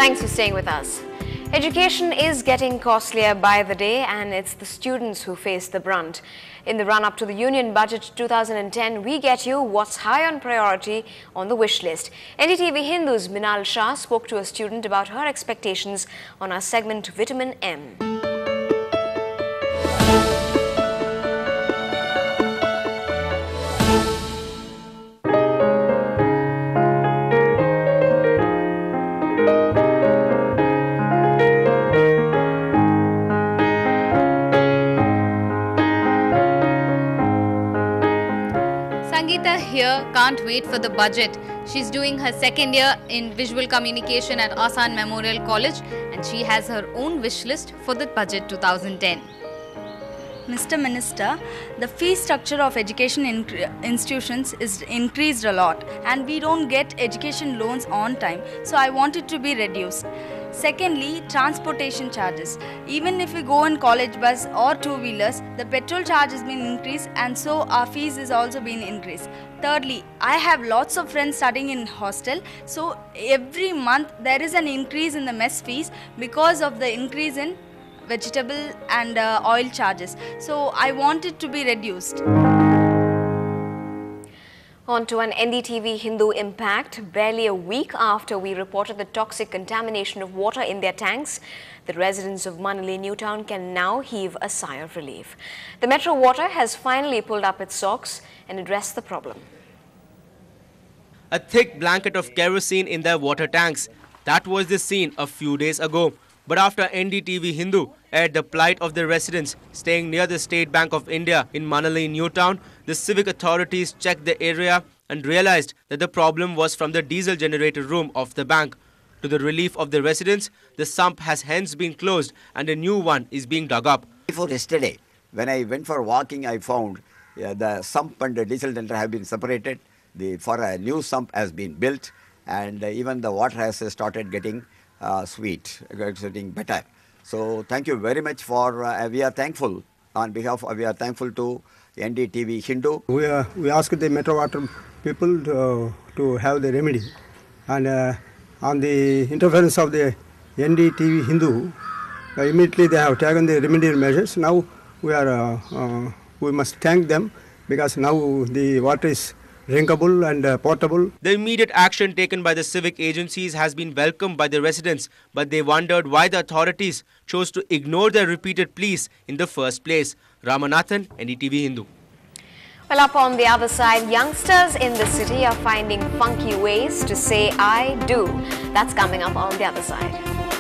Thanks for staying with us. Education is getting costlier by the day, and it's the students who face the brunt. In the run-up to the Union Budget 2010, we get you what's high on priority on the wish list. NDTV Hindu's Minal Shah spoke to a student about her expectations on our segment Vitamin M. Sangeeta here can't wait for the budget. She's doing her second year in visual communication at Asan Memorial College, and she has her own wish list for the budget 2010. Mr. Minister, the fee structure of education institutions is increased a lot, and we don't get education loans on time, so I want it to be reduced. Secondly, transportation charges. Even if we go in college bus or two-wheelers, the petrol charge has been increased, and so our fees is also been increased. Thirdly, I have lots of friends studying in hostel, so every month there is an increase in the mess fees because of the increase in vegetable and oil charges. So I want it to be reduced. On to an NDTV Hindu impact. Barely a week after we reported the toxic contamination of water in their tanks, the residents of Manali Newtown can now heave a sigh of relief. The Metro Water has finally pulled up its socks and addressed the problem. A thick blanket of kerosene in their water tanks. That was the scene a few days ago. But after NDTV Hindu aired the plight of the residents staying near the State Bank of India in Manali Newtown, the civic authorities checked the area and realized that the problem was from the diesel generator room of the bank. To the relief of the residents, the sump has hence been closed and a new one is being dug up. Before yesterday, when I went for walking, I found the sump and the diesel generator have been separated. For a new sump has been built, and even the water has started getting sweet, getting better. So thank you very much for, we are thankful we are thankful to NDTV Hindu. We asked the Metro Water people to have the remedy, and on the interference of the NDTV Hindu, immediately they have taken the remedial measures. Now we must thank them, because now the water is drinkable and portable. The immediate action taken by the civic agencies has been welcomed by the residents, but they wondered why the authorities chose to ignore their repeated pleas in the first place. Ramanathan, NDTV Hindu. Well, up on the other side, youngsters in the city are finding funky ways to say I do. That's coming up on the other side.